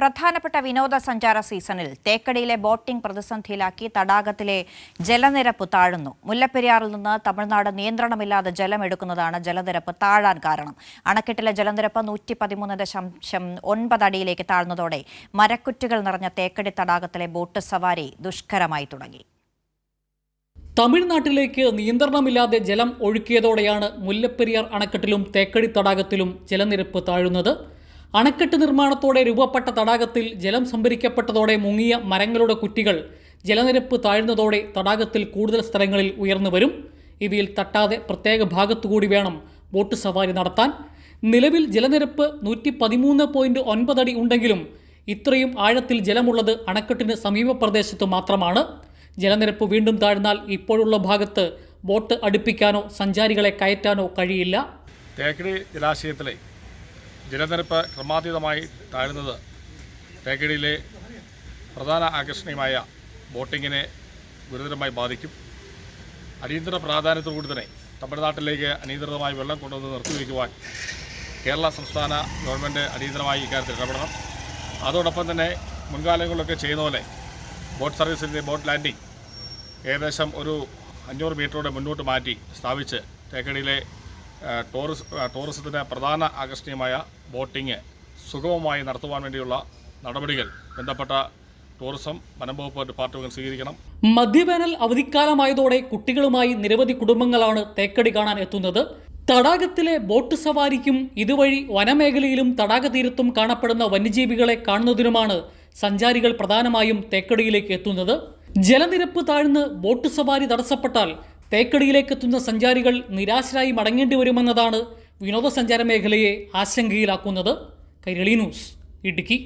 പ്രധാനപ്പെട്ട വിനോദസഞ്ചാര സീസണിൽ തേക്കടിയിലെ ബോട്ടിംഗ് പ്രതിസന്ധിയിലാക്കി തടാകത്തിലെ ജലനിരപ്പ് താഴുന്നു. മുല്ലപ്പെരിയാറിൽ നിന്ന് തമിഴ്നാട് നിയന്ത്രണമില്ലാതെ ജലമെടുക്കുന്നതാണ് ജലനിരപ്പ് താഴാൻ കാരണം. അണക്കെട്ടിലെ ജലനിരപ്പ് 113.9 അടിയിലേക്ക് താഴ്ന്നതോടെ മരക്കുറ്റികൾ നിറഞ്ഞ തേക്കടി തടാകത്തിലെ ബോട്ട് സവാരി ദുഷ്കരമായി തുടങ്ങി. തമിഴ്നാട്ടിലേക്ക് നിയന്ത്രണമില്ലാതെ ജലം ഒഴുക്കിയതോടെയാണ് മുല്ലപ്പെരിയാർ അണക്കെട്ടിലും തേക്കടി തടാകത്തിലും ജലനിരപ്പ് താഴുന്നത്. അണക്കെട്ട് നിർമ്മാണത്തോടെ രൂപപ്പെട്ട തടാകത്തിൽ ജലം സംഭരിക്കപ്പെട്ടതോടെ മുങ്ങിയ മരങ്ങളുടെ കുറ്റികൾ ജലനിരപ്പ് താഴ്ന്നതോടെ തടാകത്തിൽ കൂടുതൽ സ്ഥലങ്ങളിൽ ഉയർന്നു വരും. ഇവയിൽ തട്ടാതെ പ്രത്യേക ഭാഗത്തുകൂടി വേണം ബോട്ട് സവാരി നടത്താൻ. നിലവിൽ ജലനിരപ്പ് 113.9 അടി ഉണ്ടെങ്കിലും ഇത്രയും ആഴത്തിൽ ജലമുള്ളത് അണക്കെട്ടിന് സമീപ പ്രദേശത്ത് മാത്രമാണ്. ജലനിരപ്പ് വീണ്ടും താഴ്ന്നാൽ ഇപ്പോഴുള്ള ഭാഗത്ത് ബോട്ട് അടുപ്പിക്കാനോ സഞ്ചാരികളെ കയറ്റാനോ കഴിയില്ല. തേക്കടി ജലാശയത്തിലെ ജലനിരപ്പ് ക്രമാതീതമായി താഴ്ന്നത് തേക്കടിയിലെ പ്രധാന ആകർഷണീയമായ ബോട്ടിങ്ങിനെ ഗുരുതരമായി ബാധിക്കും. അടിയന്തര പ്രാധാന്യത്തോടുകൂടി തന്നെ തമിഴ്നാട്ടിലേക്ക് അനിയന്ത്രിതമായി വെള്ളം കൊണ്ടുവന്ന് നിർത്തിവെക്കുവാൻ കേരള സംസ്ഥാന ഗവൺമെൻറ് അടിയന്തരമായി ഇക്കാര്യത്തിൽ ഇടപെടണം. അതോടൊപ്പം തന്നെ മുൻകാലങ്ങളിലൊക്കെ ചെയ്യുന്ന പോലെ ബോട്ട് സർവീസിൻ്റെ ബോട്ട് ലാൻഡിംഗ് ഏകദേശം ഒരു 500 മീറ്ററോടെ മുന്നോട്ട് മാറ്റി സ്ഥാപിച്ച് തേക്കടിയിലെ ടൂറിസത്തിന് പ്രധാന ആകർഷണീയമായ ബോട്ടിങ് സുഗമമായി നടത്തുവാൻ വേണ്ടിയുള്ള നടപടികൾ ബന്ധപ്പെട്ട ടൂറിസം വനംവകുപ്പ് ഡിപ്പാർട്ട്മെന്റ് സ്വീകരിക്കണം. മധ്യവേനൽ അവധിക്കാലമായതോടെ കുട്ടികളുമായി നിരവധി കുടുംബങ്ങളാണ് തേക്കടി കാണാൻ എത്തുന്നത്. തടാകത്തിലെ ബോട്ട് സവാരിക്കും ഇതുവഴി വനമേഖലയിലും തടാക തീരത്തും കാണപ്പെടുന്ന വന്യജീവികളെ കാണുന്നതിനുമാണ് സഞ്ചാരികൾ പ്രധാനമായും തേക്കടിയിലേക്ക് എത്തുന്നത്. ജലനിരപ്പ് താഴ്ന്ന് ബോട്ട് സവാരി തടസ്സപ്പെട്ടാൽ തേക്കടിയിലേക്ക് എത്തുന്ന സഞ്ചാരികൾ നിരാശരായി മടങ്ങേണ്ടി വരുമെന്നതാണ് വിനോദസഞ്ചാര മേഖലയെ ആശങ്കയിലാക്കുന്നത്. കൈരളി ന്യൂസ്, ഇടുക്കി.